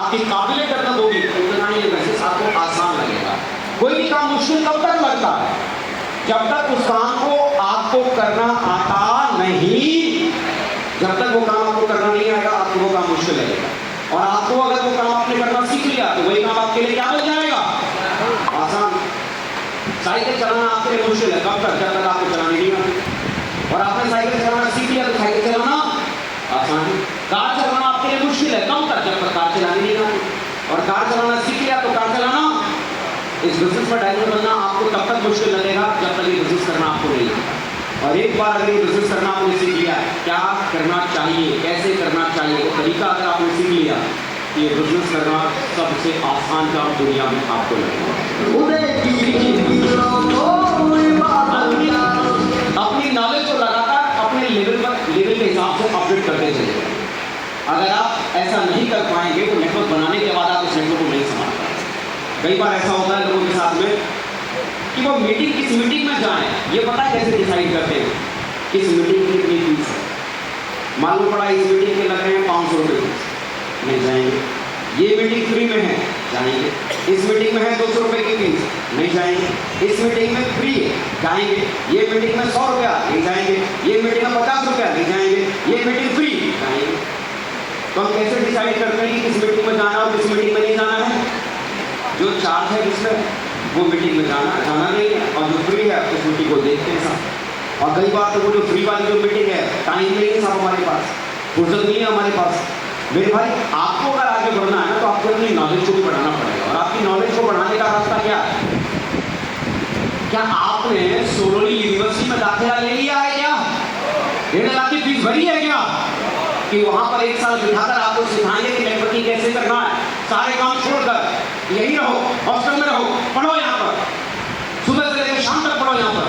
आपकी काबिलियत कर दोगी उतना ही बिजनेस आपको आसान लगेगा। कोई भी काम मुश्किल कब तक लगता है? जब तक उस काम को आपको करना आता नहीं। जब तक वो काम आपको करना नहीं आएगा आपको वो काम मुश्किल लगेगा। और आपको अगर वो काम आपने करना सीख लिया तो वही काम आपके लिए क्या बन जाएगा? आसान। साइकिल चलाना आपके लिए मुश्किल है कब तक? जब तक आपको चलानी नहीं आती। और आपने साइकिल चलाना सीख लिया तो साइकिल चलाना आसान है। कार चलाना आपके लिए मुश्किल है कब तक? जब तक कार चलानी नहीं आती। और कार चलाना सीख लिया तो कार चलाना, इस बिजनेस में डायमंड बनना आपको तब तक मुश्किल लगेगा जब तक ये बिजनेस करना आपको नहीं आता। और एक बार अगर ये बिजनेस करना आपने सीख लिया, क्या करना चाहिए, कैसे करना चाहिए, वो तरीका अगर आपने सीख लिया, ये बिजनेस करना सबसे आसान काम दुनिया में आपको लगेगा। अपनी नॉलेज को लगातार अपने लेवल के हिसाब से अपडेट करते चले। अगर आप ऐसा नहीं कर पाएंगे तो नेटवर्क बनाने के बाद आप उस नेटवर्क को नहीं संभाल पाएंगे। कई बार ऐसा होता है लोगों के साथ में कि वो मीटिंग, किस मीटिंग में जाएं, ये पता है कैसे डिसाइड करते हैं किस मीटिंग की कितनी फीस है। मालूम पड़ा इस मीटिंग के लग रहे हैं 500 रुपये फीस, नहीं जाएंगे। ये मीटिंग फ्री में है, जाएंगे। इस मीटिंग में है 200 रुपये की फीस, नहीं जाएंगे। इस मीटिंग में फ्री है, जाएंगे। ये मीटिंग में 100 रुपया, नहीं जाएंगे। ये मीटिंग में 50 रुपया, नहीं जाएंगे। ये मीटिंग फ्री, जाएंगे। तो हम कैसे डिसाइड करते हैं कि किस मीटिंग में जाना और किस मीटिंग में नहीं जाना है? जो चार्ज है इसमें वो मीटिंग में जाना नहीं है, और जो फ्री है उस मीटिंग को देखते हैं सब। और कई बार तो वो जो फ्री वाली जो मीटिंग है, टाइम नहीं है सब हमारे पास, फुर्सत नहीं है हमारे पास। मेरे भाई, आपको अगर आगे बढ़ना है तो आपको अपनी नॉलेज को भी बढ़ाना पड़ेगा। और आपकी नॉलेज को बढ़ाने का रास्ता क्या है? क्या आपने सोलोली यूनिवर्सिटी में दाखिला ले लिया है? क्या 1.5 लाख की फीस भरी है क्या कि वहां पर 1 साल बिठाकर आपको सिखाएंगे कि नेटवर्किंग कैसे करना है? सारे काम छोड़कर यही रहो, हॉस्टल में रहो, पढ़ो यहाँ पर, सुबह से लेकर शाम तक पढ़ो यहाँ पर।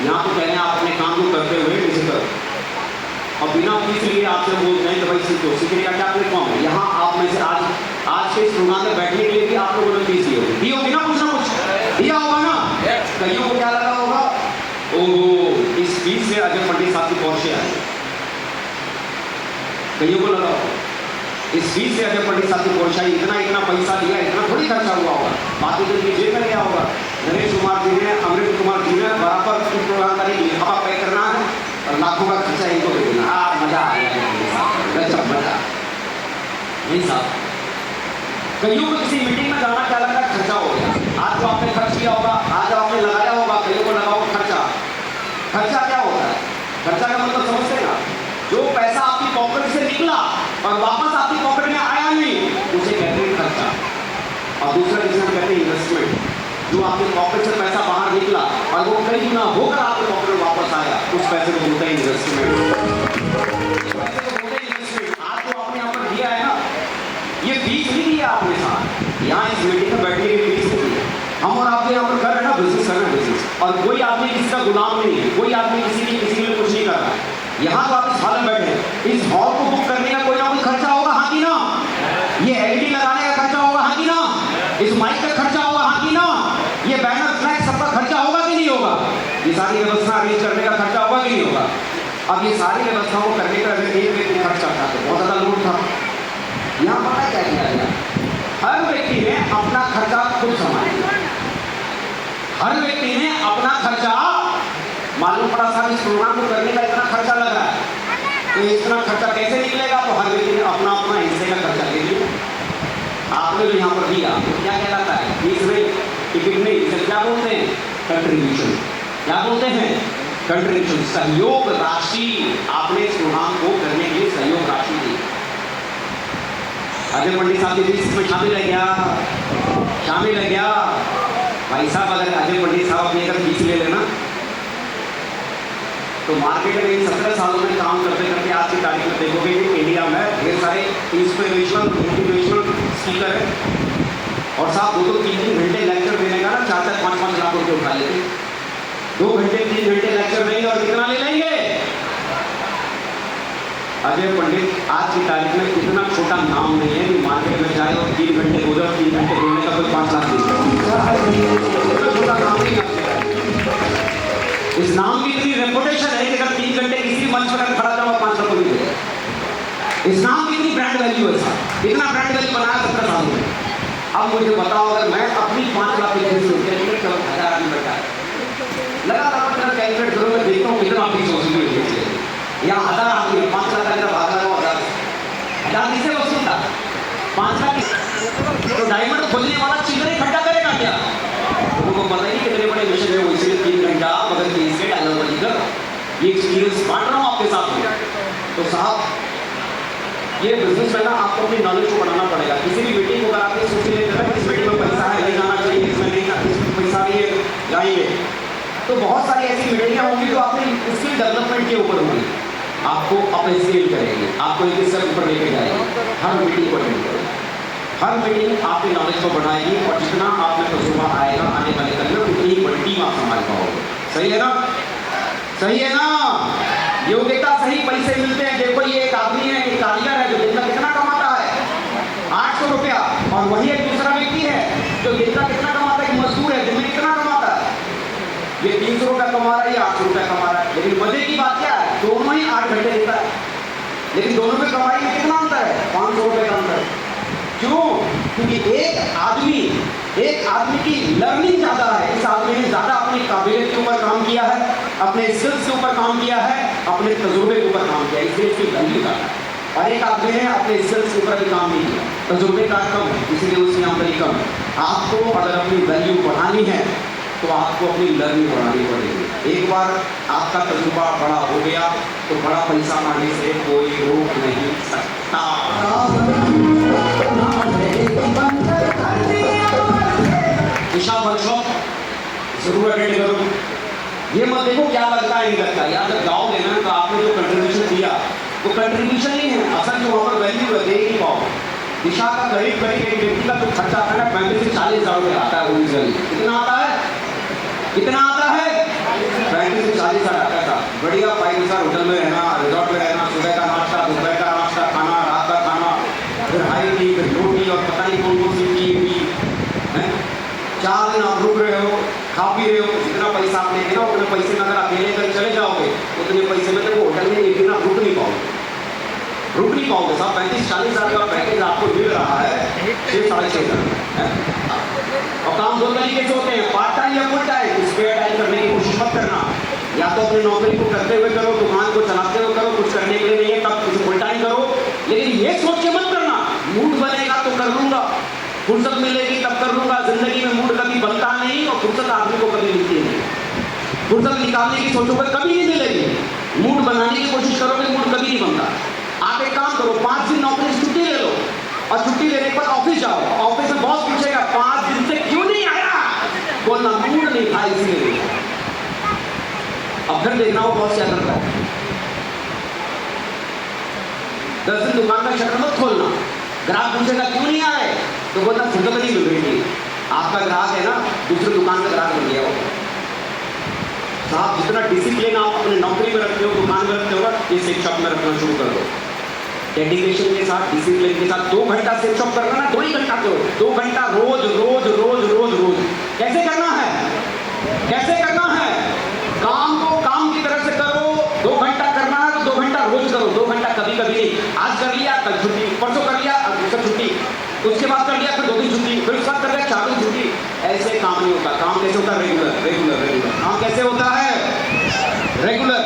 यहाँ तो कह रहे हैं आप अपने काम को करते हुए किसी तरह और बिना फीस लिए आपसे बोलते हैं कि भाई सीखो। सीखने का क्या प्लेटफॉर्म है? यहाँ आप में से आज के इस प्रोग्राम में बैठने के लिए भी आप लोगों ने फीस दी होगी ना, कुछ ना कुछ दिया होगा ना। कईयों को क्या लगा होगा, ओहो इस फीस से अजय पंडित साहब की पहुंचे आए। कईयों को लगा होगा इस फीस से अजय पंडित साहब की पहुंचाई, इतना पैसा दिया, इतना थोड़ी खर्चा हुआ होगा। बाकी तो जेब में गया होगा। नरेश कुमार जी ने, अमृत कुमार जी ने बराबर प्रोग्राम का एक लिफाफा पैक करना है और लाखों का खर्चा इनको दे देना। मजा आ गया, गजब मजा। नहीं साहब, कईयों को किसी मीटिंग में जाना क्या लगा, खर्चा हो गया। आज तो आपने खर्च किया होगा, आज आपने लगाया होगा, कईयों को लगा होगा खर्चा। खर्चा क्या होता है? खर्चा का मतलब समझते ना, जो पैसा आपकी पॉकेट से निकला और वापस आपकी पॉकेट में आया नहीं, उसे कहते हैं खर्चा। और दूसरा जिसे हम कहते हैं इन्वेस्टमेंट, जो आपके पॉकेट से पैसा बाहर निकला और वो कई गुना होकर आपके पॉकेट में वापस आया, उस पैसे को बोलते हैं इन्वेस्टमेंट। आज तो आपने यहाँ पर दिया है ना, ये फीस नहीं दिया आपने साथ, यहाँ इस मीटिंग में बैठने की फीस नहीं दी। हम और आप यहाँ पर कर रहे हैं ना बिजनेस, कर रहे हैं बिजनेस, और कोई आदमी किसी का गुलाम नहीं है, कोई आदमी किसी के लिए कुछ नहीं कर रहा है। यहाँ तो आप इस हॉल में बैठे हैं, इस हॉल को बुक करने का कोई ना कोई खर्चा होगा, हाँ कि ना? ये एलईडी लगाने का खर्चा होगा, हाँ कि ना? इस माइक का खर्चा होगा, हाँ कि ना? ये बैनर फ्लैग सबका खर्चा होगा कि नहीं होगा? ये सारी व्यवस्था अरेंज करने का खर्चा होगा कि नहीं होगा? अब ये सारी व्यवस्था को करने का अगर एक व्यक्ति खर्चा था तो बहुत ज्यादा लोड था। यहाँ पता क्या किया गया, हर व्यक्ति ने अपना खर्चा खुद संभाला। हर व्यक्ति ने अपना खर्चा, मालूम पड़ा साहब इस प्रोग्राम को करने का इतना खर्चा लग रहा है, तो इतना खर्चा कैसे निकलेगा? तो हर व्यक्ति ने अपना अपना हिस्से का खर्चा ले लिया। आपने जो यहाँ पर दिया क्या कहलाता है? फीस नहीं, टिकट नहीं, इसे क्या बोलते हैं? कंट्रीब्यूशन। क्या बोलते हैं? कंट्रीब्यूशन, सहयोग राशि। आपने इस प्रोग्राम को करने के लिए सहयोग राशि दी। अजय पंडित साहब की फीस में शामिल है क्या? शामिल है क्या? भाई साहब, अगर अजय पंडित साहब अपनी अगर फीस ले लेना तो मार्केट में इन 17 सालों में काम करते करते आज की तारीख में देखोगे कि इंडिया में ढेर सारे इंस्पिरेशनल मोटिवेशनल स्पीकर है और साहब 2-3 घंटे लेक्चर देने का ना 4-5 लाख रुपये उठा लेते। 2 घंटे 3 घंटे लेक्चर देंगे और कितना ले लेंगे? अजय पंडित आज की तारीख में इतना छोटा नाम नहीं है कि मार्केट में जाए और 3 घंटे उधर 3 घंटे बोलने का कोई 5 लाख इतना छोटा नाम नहीं है। इस नाम की इतनी रेपुटेशन है कि अगर 3 घंटे किसी मंच पर खड़ा जाओ 5 लाख को भी दे। इस नाम की इतनी ब्रांड वैल्यू है साहब, इतना ब्रांड वैल्यू बनाया 17 सालों में। अब मुझे बताओ, अगर मैं अपनी 5 लाख की फीस कैलकुलेट करूँ, 1000 आदमी बैठा है, लगातार मेरा कैलकुलेट करूँ, मैं देखता हूँ कितना फीस वसूल हुई है। यहाँ 1000 आदमी, 5 लाख का भाग लगा, 1000 किससे वसूल था? 5 लाख। तो डायमंड खोलने वाला चिल्लर इकट्ठा करेगा क्या? लोगों को पता ही कितने बड़े मिशन है वो, इसलिए 3 घंटा मगर केस के डायलॉग वाली कर ये एक्सपीरियंस बांट रहा हूँ आपके साथ में। तो साहब ये बिजनेस में ना आपको अपनी नॉलेज को बढ़ाना पड़ेगा। किसी भी मीटिंग को अगर आप ये सोच लेते हैं इस मीटिंग में पैसा है, नहीं जाना चाहिए, इसमें नहीं, इसमें पैसा नहीं है, जाइए, तो बहुत सारी ऐसी मीटिंगें होंगी जो आपने स्किल डेवलपमेंट के ऊपर होंगी, आपको अपने स्किल करेंगे, आपको एक स्टेप ऊपर लेके जाएंगे। हर मीटिंग को अटेंड करें, हर मीटिंग आपकी नॉलेज को बढ़ाएगी और जितना आप में तजुर्बा आएगा आने वाले कल में उतनी ही बड़ी टीम आप संभाल पाओगे। सही है ना? सही है ना? योग्यता सही, पैसे मिलते हैं। देखो ये एक आदमी है, एक कारीगर है जो दिन का कितना कमाता है? 800 रुपया। और वही एक दूसरा व्यक्ति है जो दिन का कितना कमाता है? एक मजदूर है, दिन में कितना कमाता है? ये 300 रुपया कमा रहा है, ये 800 रुपया कमा रहा है। लेकिन मजे की बात क्या है? दोनों ही 8 घंटे देता है, लेकिन दोनों में कमाई में कितना अंतर है? 500 रुपये का अंतर। क्यों? क्योंकि एक आदमी की लर्निंग ज्यादा है, इस आदमी ने ज्यादा अपनी काबिलियत के ऊपर काम किया है, अपने स्किल्स के ऊपर काम किया है, अपने तजुर्बे के ऊपर काम किया, इसलिए उसकी वैल्यू ज्यादा है। और एक आदमी ने अपने स्किल्स के ऊपर भी काम नहीं किया, तजुर्बे का कम है, इसीलिए उसकी आमदनी कम है। आपको अगर अपनी वैल्यू बढ़ानी है तो आपको अपनी लर्निंग बढ़ानी पड़ेगी। एक बार आपका तजुर्बा बड़ा हो गया तो बड़ा पैसा आने से कोई रोक नहीं सकता। दिशा वर्कशॉप जरूर अटेंड करो। ये मत देखो क्या लगता है नहीं लगता, या जब जाओगे ना तो आपने जो कंट्रीब्यूशन दिया वो कंट्रीब्यूशन नहीं है, असल जो वहाँ पर वैल्यू है दे ही पाओ। दिशा का करीब एक व्यक्ति का जो खर्चा आता है ना 35 से 40 हज़ार रुपये आता है ओरिजिनली। कितना आता है? कितना आता है? 35 से 40 हज़ार आता था। बढ़िया 5 स्टार होटल में रहना, रिजॉर्ट में रहना, सुबह का नाश्ता, दोपहर का नाश्ता, खाना, रात का खाना, फिर हाई टी, फिर रोटी और पता नहीं कौन कौन सी टी है। 4 दिन आप रुक रहे हो, खा पी रहे हो, जितना पैसा आपने है ना उतने पैसे में अगर अकेले कर चले जाओगे उतने पैसे में तो वो होटल में एक दिन आप रुक नहीं पाओगे साहब। 35-40 हज़ार का पैकेज आपको मिल रहा है 6-6.5 हज़ार। और काम 2 तरीके से होते हैं, पार्ट टाइम या फुल टाइम। स्पेयर टाइम करने की कोशिश मत करना, या तो अपनी नौकरी को करते हुए करो, दुकान को चलाते हुए करो, कुछ करने के लिए नहीं है तब कुछ फुल टाइम करो। लेकिन ये सोच के मत करना मूड बनेगा तो कर लूंगा, फुर्सत मिलेगी तब कर लूंगा। जिंदगी में मूड कभी बनता नहीं और फुर्सत आदमी को कभी मिलती नहीं। फुर्सत निकालने की सोचोगे कभी नहीं मिलेगी, मूड बनाने की कोशिश करोगे मूड कभी नहीं बनता। आप एक काम करो, 5 दिन नौकरी से छुट्टी ले लो और छुट्टी लेने के बाद ऑफिस जाओ। ऑफिस में बॉस पूछेगा 5 दिन से क्यों नहीं आया, बोलना मूड नहीं था इसलिए। अब फिर देखना हो बॉस क्या करता है। 10 दिन दुकान का शटर मत खोलना, ग्राहक पूछेगा क्यों नहीं आए तो बोलना फुर्सत नहीं मिल रही थी। आपका ग्राहक है ना दूसरी दुकान का ग्राहक बन गया हो। साहब जितना डिसिप्लिन आप अपने नौकरी में रखते हो, दुकान में रखते हो ना, ये सेक शॉप में रखना शुरू कर दो। डेडिकेशन के साथ, डिसिप्लिन के साथ 2 घंटा सेक शॉप करना ना, 2 ही घंटा करो, 2 घंटा रोज रोज रोज रोज रोज। कैसे करना है? कैसे करना है? काम को काम की तरह से करो। 2 घंटा करना है तो 2 घंटा रोज करो, 2 घंटा कभी कभी नहीं। आज कर लिया कल छुट्टी, परसों कर लिया दूसरा छुट्टी, उसके बाद कर लिया फिर 2 दिन छुट्टी, फिर उसके बाद कर लिया 4 दिन छुट्टी। ऐसे काम नहीं होता। काम कैसे होता है? Regular regular regular. काम कैसे होता है? रेगुलर।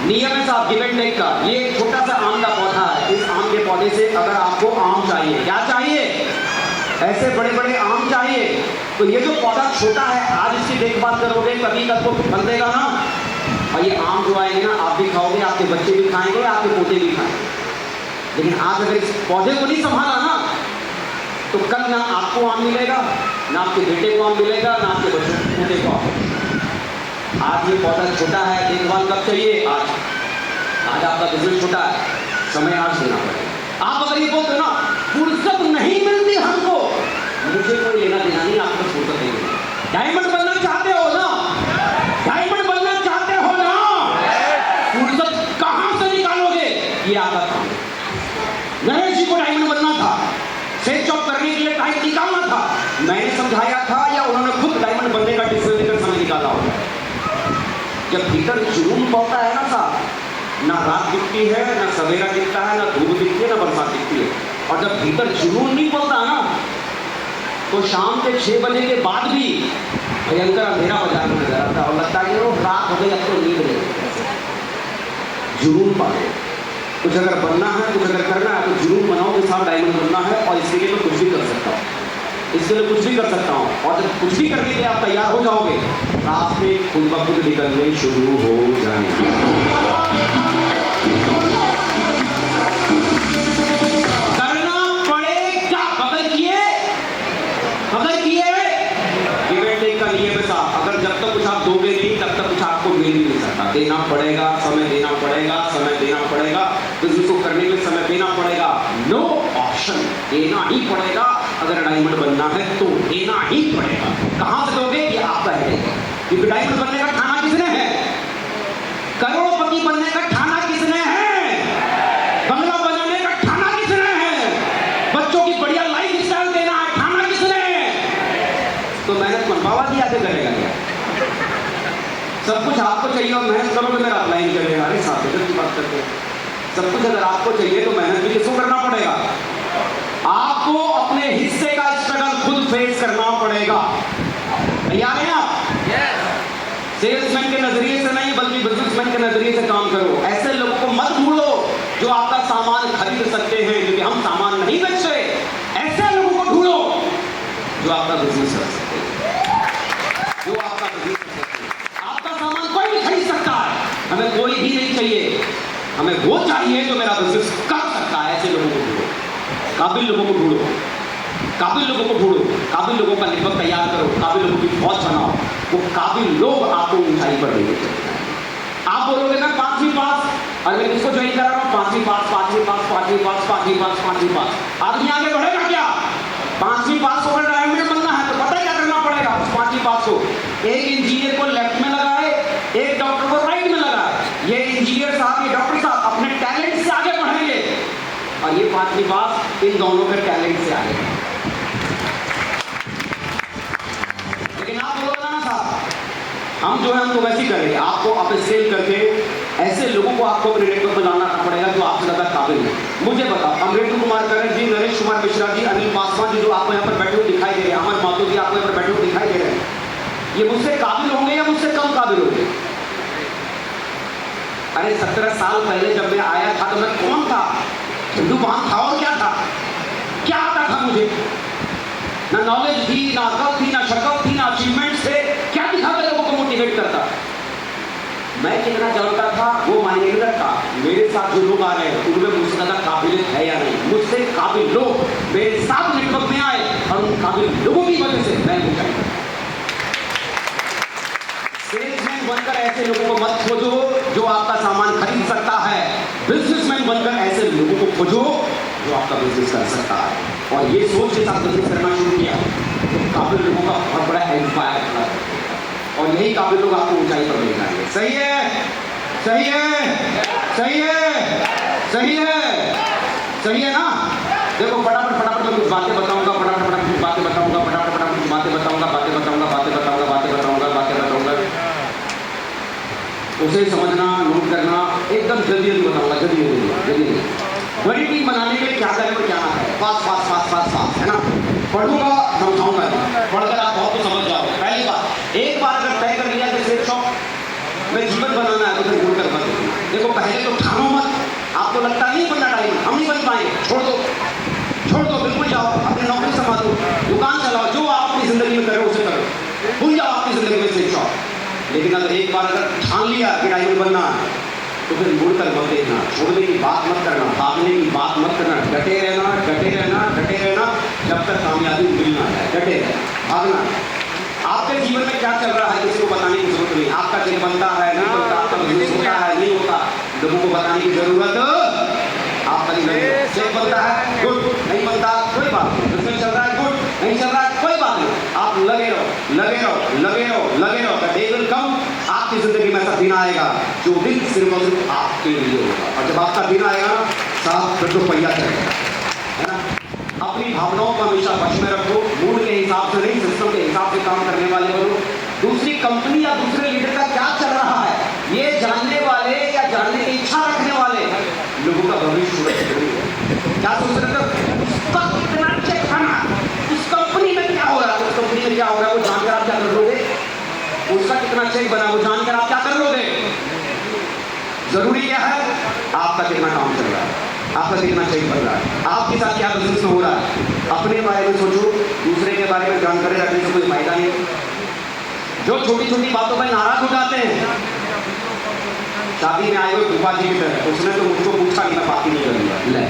नियम है साहब गिव एंड टेक का। ये एक छोटा सा आम का पौधा है, इस आम के पौधे से अगर आपको आम चाहिए, क्या चाहिए? ऐसे बड़े बड़े आम चाहिए, तो ये जो पौधा छोटा है आज इसकी देखभाल करोगे कभी कल को फल देगा ना, और ये आम जो आएंगे ना आप भी खाओगे, आपके बच्चे भी खाएंगे, आपके पोते भी खाएंगे। लेकिन आज अगर इस पौधे को नहीं संभाला ना तो कल ना आपको आम मिलेगा, ना आपके बेटे को आम मिलेगा, ना आपके बच्चों पोते को आम। आज ये पौधा छोटा है, देखभाल कब चाहिए? आज आपका बिजनेस छोटा है, समय आज देना पड़ेगा। आप अगर ये बोलते हो ना फुर्सत नहीं मिलती हमको, मुझे कोई लेना देना नहीं, आपको फुर्सत नहीं मिलती। डायमंड बनना चाहते हो ना, डायमंड बनना चाहते हो ना, फुर्सत कहां से निकालोगे? ये आपका काम है। नरेश जी को डायमंड बनना था, सेल जॉब करने के लिए टाइम निकालना था, मैंने समझाया था या उन्होंने खुद डायमंड बनने का डिसीजन लेकर समय निकाला होगा? जब भीतर जुनून पड़ता है ना साहब, ना रात दिखती है, ना सवेरा दिखता है, ना धूप दिखती है, ना बरसात दिखती है। और जब भीतर जुनून नहीं पड़ता ना, तो शाम के 6 बजे के बाद भी भयंकर अंधेरा बाजार में नजर आता है और लगता है कि वो रात हो गई, अब तो नींद नहीं। जुनून पाओ, कुछ अगर बनना है, कुछ अगर करना है तो जुनून बनाओ के साथ डायमंड बनना है। और इसके लिए मैं कुछ भी कर सकता हूँ, इसके लिए कुछ भी कर सकता हूँ। और जब कुछ भी करने के लिए आप तैयार हो जाओगे, रास्ते खुद ब खुद निकलने शुरू हो जाएंगे। करना पड़ेगा, बगैर किए का नियम है साहब। अगर जब तक कुछ आप दोगे नहीं, तब तक कुछ आपको मिल नहीं सकता। देना पड़ेगा, समय देना पड़ेगा, समय देना पड़ेगा, बिजनेस को करने में समय देना पड़ेगा। नो ऑप्शन, देना ही पड़ेगा। अगर डायमंड बनना है तो देना ही पड़ेगा। कहां से दोगे, ये आपका है। क्योंकि डायमंड बनने का ठाना किसने है? करोड़पति बनने का ठाना किसने है? बंगला बनाने का ठाना किसने है? बच्चों की बढ़िया लाइफ स्टाइल देना है, ठाना किसने है? तो मेहनत मनवावा दिया से करेगा क्या? सब कुछ आपको चाहिए और मेहनत करोगे, मेरा अप्लाई करेगा। अरे साहब इधर की बात करते हैं। सब कुछ अगर आपको चाहिए तो मेहनत भी किसको करना पड़ेगा? आपको अपने हिस्से का स्ट्रगल खुद फेस करना पड़ेगा। तैयार हैं आप? सेल्समैन के नजरिए से नहीं, बल्कि बिजनेसमैन के नजरिए से काम करो। ऐसे लोगों को मत ढूंढो जो आपका सामान खरीद सकते हैं, क्योंकि हम सामान नहीं बेचते। ऐसे लोगों को ढूंढो जो आपका बिजनेस कर सकते हैं, जो आपका बिजनेस कर सकते हैं। आपका सामान कोई भी खरीद सकता है, हमें कोई भी नहीं चाहिए। हमें वो चाहिए जो मेरा बिजनेस कर सकता है। ऐसे लोगों को ढूंढो, काबिल लोगों को ढूंढो, काबिल लोगों को ढूंढो, काबिल लोगों का नेटवर्क तैयार करो, काबिल लोगों की फौज बनाओ। वो काबिल लोग आपको ऊंचाई पर लेके चलेंगे। आप बोलोगे ना 5वीं पास, और मैं किसको ज्वाइन करा रहा हूँ? 5वीं पास, 5वीं पास, 5वीं पास, 5वीं पास, 5वीं पास। आदमी आगे बढ़ेगा क्या? 5वीं पास को अगर डायमंड बनना है तो पता है क्या करना पड़ेगा? उस 5वीं पास को एक इंजीनियर को लेफ्ट में लगाए, एक डॉक्टर को राइट में लगाए। ये इंजीनियर साहब, ये डॉक्टर साहब अपने टैलेंट से आगे बढ़ेंगे और ये 5वीं पास इन दोनों के टैलेंट से आगे। लेकिन आप बोलोगे ना साहब हम जो है हम तो वैसे ही करेंगे। आपको अपस्केल करके ऐसे लोगों को आपको अपने नेटवर्क में लाना पड़ेगा जो आपसे ज्यादा काबिल है। मुझे बताओ, अमृत कुमार करण जी, नरेश कुमार मिश्रा जी, अनिल पासवान जी जो आपको यहाँ पर बैठे हुए दिखाई दे रहे हैं, अमर माथुर जी आपको यहाँ पर बैठे हुए दिखाई दे रहे हैं, ये मुझसे काबिल होंगे या मुझसे कम काबिल होंगे? अरे 17 साल पहले जब मैं आया था तो मैं कौन था? हिंदू बांध था और क्या था? क्या आता था मुझे? ना नॉलेज थी, ना अकल थी, ना शकल थी, ना अचीवमेंट्स थे। क्या दिखा कर लोगों को मोटिवेट करता? मैं कितना जानता था वो मायने नहीं रखता। मेरे साथ जो लोग आ रहे हैं उनमें मुझसे ज्यादा काबिलियत है या नहीं। मुझसे काबिल लोग मेरे साथ नेटवर्क में आए और उन काबिल लोगों की वजह से मैं ऊंचाई पर। सेल्समैन बनकर ऐसे लोगों को मत खोजो जो आपका सामान खरीद सकता है। बिजनेसमैन बनकर ऐसे लोगों को खोजो जो आपका बिजनेस कर सकता है। और ये सोच के साथ बिजनेस करना शुरू किया तो काबिल लोगों का बहुत बड़ा एम्पायर खड़ा है और यही काबिल लोग आपको ऊंचाई पर ले जाएंगे। सही है, सही है, सही है, सही है, सही है ना? देखो फटाफट फटाफट मैं कुछ बातें बताऊंगा, फटाफट कुछ बातें बताऊंगा, फटाफट कुछ बातें बताऊंगा, बातें बताऊंगा, बातें बताऊंगा, बातें बताऊंगा, बातें बताऊंगा। उसे समझना, नोट करना, एकदम जल्दी जल्दी बताऊंगा, जल्दी जल्दी जल्दी। बड़ी टीम बनाने के लिए क्या करें और क्या ना करें? Fast fast fast fast fast, है ना? पढ़ूंगा, समझाऊंगा, पढ़कर आप बहुत तो समझ जाओगे। पहली बात, एक बार अगर तय कर लिया कि सेल शॉप में जीवन बनाना है तो फिर भूल कर मत देखो। देखो पहले तो ठानो मत। आपको लगता नहीं बनना डायमंड, हम नहीं बन पाएंगे, छोड़ दो, छोड़ दो, बिल्कुल जाओ, अपनी नौकरी संभालो, दुकान चलाओ, जो आप अपनी जिंदगी में करो उसे करो, भूल जाओ अपनी जिंदगी में सेल शॉप। लेकिन अगर एक बार अगर ठान लिया कि डायमंड बनना है तो फिर मुड़कर मत देखना, छोड़ने की बात मत करना, भागने की बात मत करना, डटे रहना, डटे रहना, डटे रहना जब तक कामयाबी मिल ना जाए। डटे रहना, भागना। आपके जीवन में क्या चल रहा है किसी को बताने की जरूरत नहीं। आपका दिल बनता है, नहीं बनता, आपका बिजनेस होता है, नहीं होता, लोगों को बताने की जरूरत आपका नहीं। सेल बनता है, गुड, नहीं बनता कोई बात नहीं। बिजनेस चल रहा है, गुड, नहीं चल रहा है कोई बात नहीं। आप लगे रहो, लगे रहो, लगे रहो, लगे रहो। द डे विल कम, आपकी जिंदगी में ऐसा दिन आएगा जो दिन सिर्फ और सिर्फ आपके लिए होगा। और जब आपका दिन आएगा ना साहब, फिर तो पहिया चलेगा, है ना? अपनी भावनाओं को हमेशा वश में रखो, मूड के हिसाब से नहीं, सिस्टम के हिसाब से काम करने वाले बनो। दूसरी कंपनी या दूसरे लीडर का क्या चल रहा है ये जानने वाले या जानने की इच्छा कितना काम चल रहा है, आपका कितना चेक बन रहा है, आपके साथ क्या बिजनेस में हो रहा है। अपने बारे में सोचो, दूसरे के बारे में जानकारी रखने से कोई फायदा नहीं। जो छोटी छोटी बातों पर नाराज हो जाते हैं, शादी में आए हुए फूफा जी की तरह, उसने तो मुझको पूछा कि मैं बात ही नहीं करूँगा।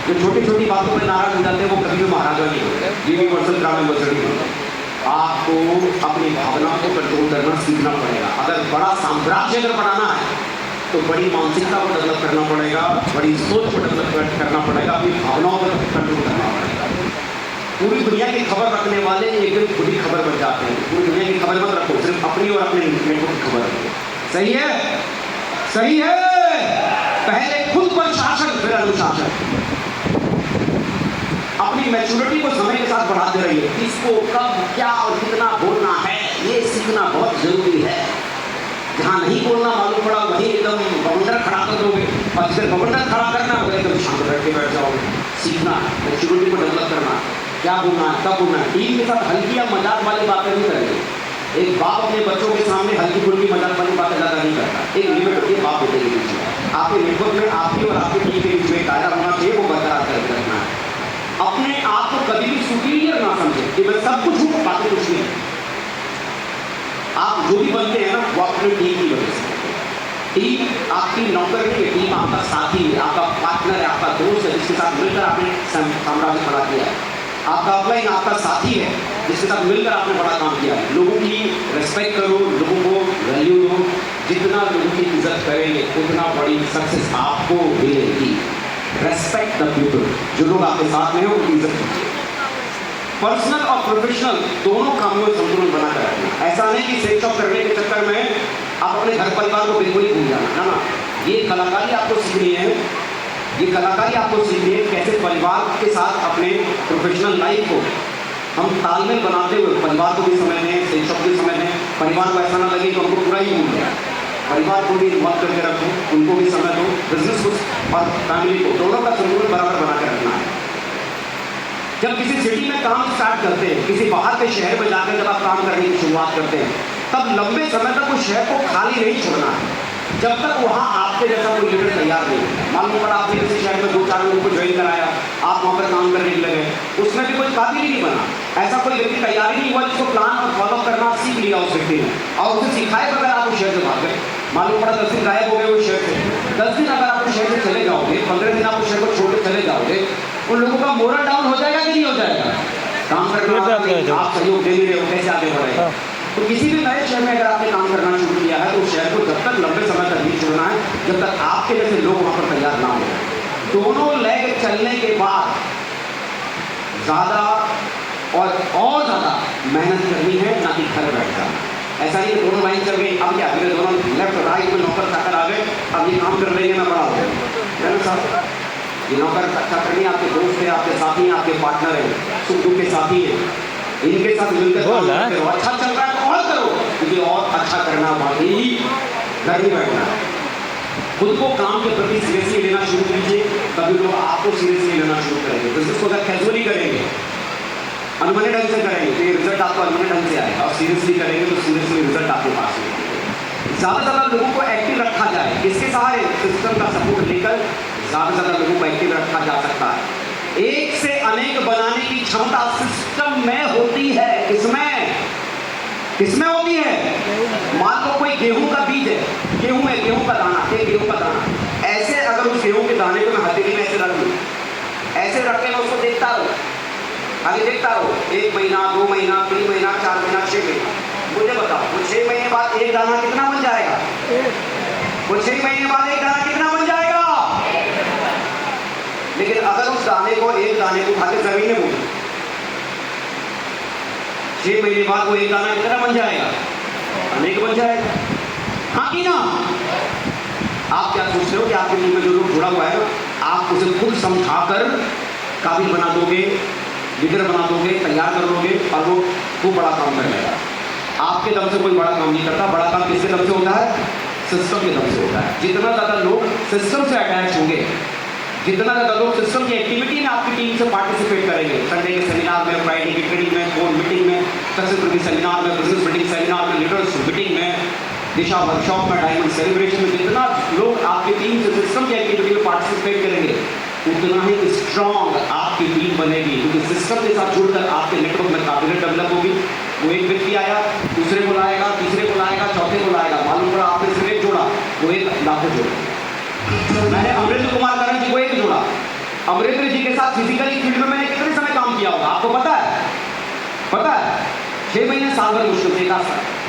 जो छोटी छोटी बातों पर नाराज हो जाते हैं वो कभी भी महाराजा नहीं होते, यूनिवर्सल ग्रामीण बजट होते। आपको अपनी भावना को कंट्रोल करना सीखना पड़ेगा। अगर बड़ा साम्राज्य अगर बनाना है तो बड़ी मानसिकता को डेवलप करना पड़ेगा, बड़ी सोच को डेवलप करना पड़ेगा, अपनी भावनाओं पर कंट्रोल करना पड़ेगा। पूरी दुनिया की खबर रखने वाले एक दिन खुद ही खबर बन जाते हैं। पूरी दुनिया की खबर मत रखो, सिर्फ अपनी और अपने नेटवर्क की खबर रखो। सही है, सही है। पहले खुद पर शासन, फिर अनुशासन। अपनी मैच्योरिटी को समय के साथ बढ़ाते रहिए। किसको कब क्या और कितना बोलना है ये सीखना बहुत जरूरी है। जहाँ नहीं बोलना मालूम पड़ा वहीं एकदम बवंडर खड़ा कर दोगे, और जिसे बवंडर खड़ा करना है एकदम शांत बैठ के बैठ जाओगे। सीखना है, मैच्योरिटी को डेवलप करना, क्या बोलना है, कब बोलना है। टीम के साथ हल्की या मजाक वाली बातें नहीं करेंगे। एक बाप अपने बच्चों के सामने हल्की फुल्की मजाक वाली बातें ज़्यादा नहीं करता। एक लिमिट होती है बाप बेटे के बीच में। आपके नेटवर्क में आपकी और आपकी टीम के बीच में दायरा होना चाहिए, वो बरकरार करके रखना है। अपने आप को कभी भी सुपीरियर ना समझे कि मैं सब कुछ हूँ, बाकी कुछ नहीं। आप जो भी बनते हैं ना वो अपनी टीम की वजह से। टीम आपकी नौकर नहीं है, टीम आपका साथी है, आपका पार्टनर है, आपका दोस्त है, जिसके साथ मिलकर आपने साम्राज्य खड़ा किया है। आपका अपलाइन आपका साथी है, जिसके साथ मिलकर आपने बड़ा काम किया है। लोगों की रेस्पेक्ट करो, लोगों को वैल्यू दो। जितना लोगों की इज्जत करेंगे उतना बड़ी सक्सेस आपको मिलेगी। रेस्पेक्ट द पीपल, जो लोग आपके साथ में हैं उनकी इज्जत कीजिए। पर्सनल और प्रोफेशनल दोनों कामों में संतुलन बनाकर रखना। ऐसा नहीं कि सेक्स ऑफ करने के चक्कर में आप अपने घर परिवार को बिल्कुल ही भूल जाना ना। ये कलाकारी आपको सीखनी है, ये कलाकारी आपको सीखनी है कैसे परिवार के साथ अपने प्रोफेशनल लाइफ को हम तालमेल बनाते हुए परिवार को भी समय दें, सेक्स ऑफ भी समय दें। परिवार को ऐसा ना लगे कि उनको पूरा ही भूल जाए। परिवार को भी इन्वॉल्व करके रखो, उनको भी समय दो। बिजनेस को और फैमिली को दोनों का संतुलन बराबर बना कर रखना है। जब किसी सिटी में काम स्टार्ट करते हैं, किसी बाहर के शहर में जाकर जब आप काम करने की शुरुआत करते हैं, तब लंबे समय तक उस शहर को खाली नहीं छोड़ना है जब तक वहाँ आपके जैसा कोई लीडर तैयार नहीं है। मालूम पड़ा आपने किसी शहर में 2-4 लोगों को ज्वाइन कराया, आप वहाँ पर काम करने के लगे, उसमें भी कोई काबिल ही नहीं बना। ऐसा कोई व्यक्ति तैयार ही नहीं हुआ जिसको प्लान और फॉलो करना सीख लिया उस व्यक्ति ने, और उसे सिखाए बगैर आप उस शहर से भाग गए। मालूम पड़ा 10 दिन गायब हो गए उस शहर से। 10 दिन अगर आप उस शहर से चले जाओगे, 15 दिन आप उस शहर को छोड़ के चले जाओगे, उन लोगों का मोरल डाउन हो जाएगा कि नहीं हो जाएगा। काम करना आप सहयोग दे रहे हो, कैसे आगे बढ़ेगा। तो किसी भी नए शहर में अगर आपने काम करना शुरू किया है तो उस शहर को जब तक लंबे समय तक नहीं छोड़ना है जब तक आपके जैसे लोग वहाँ पर तैयार ना हो। दोनों लेग चलने के बाद ज़्यादा और ज़्यादा मेहनत करनी है, ना कि घर बैठ जाना। ऐसा नहीं दोनों लाइन चल गई, अब क्या मेरे दोनों लेफ्ट राइट में नौकर चाकर आ गए, अब ये काम कर लेंगे, मैं बड़ा हो गया। साहब ये नौकर चाकर नहीं, आपके दोस्त है, आपके साथी हैं, आपके पार्टनर हैं, सुख दुख के साथी हैं, इनके साथ मिलकर काम करो। अच्छा चल रहा है तो और करो, क्योंकि और अच्छा करना वाकई घर नहीं बैठना है। खुद को काम के प्रति सीरियसली लेना शुरू कीजिए, तभी लोग आपको सीरियसली लेना शुरू करेंगे। बिजनेस को अगर कैजुअली करेंगे, अनमने ढंग से करेंगे तो ये रिजल्ट आपको अनमने ढंग से आएगा, और सीरियसली करेंगे तो सीरियसली रिजल्ट आपके पास आएगा। ज़्यादा से ज़्यादा लोगों को एक्टिव रखा जाए, किसके सहारे? सिस्टम का सपोर्ट लेकर ज़्यादा से ज़्यादा लोगों को एक्टिव रखा जा सकता है। एक से अनेक बनाने की क्षमता सिस्टम में होती है। किसमें होती है? मान लो कोई गेहूं का बीज है, गेहूं है, गेहूं का दाना, एक गेहूं का दाना। ऐसे अगर उस गेहूं के दाने को मैं हथेली में ऐसे रख दूं, ऐसे रख के मैं उसको देखता रहो, आगे देखता रहो, 1 महीना, 2 महीना, 3 महीना, 4 महीना, 6 महीना, मुझे बताओ वो 6 महीने बाद एक दाना कितना बन जाएगा? वो 6 महीने बाद एक दाना कितना बन जाएगा? लेकिन अगर उस दाने को, एक दाने को उठाकर जमीन में बोलो, 6 महीने बाद वो एक दाना कितना बन जाएगा? अनेक बन जाएगा। हाँ कि ना? आप क्या सोच रहे हो कि आपके टीम में जो लोग जुड़ा हुआ है ना, आप उसे खुद समझाकर काबिल बना दोगे, लीडर बना दोगे, तैयार कर दोगे, और वो खूब बड़ा काम कर लेगा। आपके दम से कोई बड़ा काम नहीं करता। बड़ा काम किसके दम से होता है? सिस्टम के दम से होता है। जितना ज़्यादा लोग सिस्टम से अटैच होंगे, जितना ज़्यादा लोग सिस्टम की एक्टिविटी में आपकी टीम से पार्टिसिपेट करेंगे, संडे के सेमिनार में, फ्राइडे की ट्रेनिंग में, बोर्ड मीटिंग में, सक्सेस मीटिंग सेमिनार में, बिजनेस मीटिंग सेमिनार में, लीडर्स मीटिंग में, दिशा वर्कशॉप में, डायमंड सेलिब्रेशन में जितना लोग आपकी टीम से सिस्टम की एक्टिविटी में पार्टिसिपेट करेंगे उतना ही स्ट्रॉन्ग आपकी टीम बनेगी, क्योंकि सिस्टम के साथ जुड़कर आपके नेटवर्क में काबिलियत डेवलप होगी। वो एक व्यक्ति आया, दूसरे को लाएगा, तीसरे को लाएगा, चौथे को लाएगा, मालूम पड़ा आपने सिर्फ एक जोड़ा, वो एक लाखों जोड़ा। मैंने अमरेंद्र कुमार करण जी को एक जोड़ा, अमरेंद्र जी के साथ फिजिकली फील्ड में मैंने कितने समय काम किया होगा आपको पता है? 6 महीने साल भर मुश्किल से, 1 साल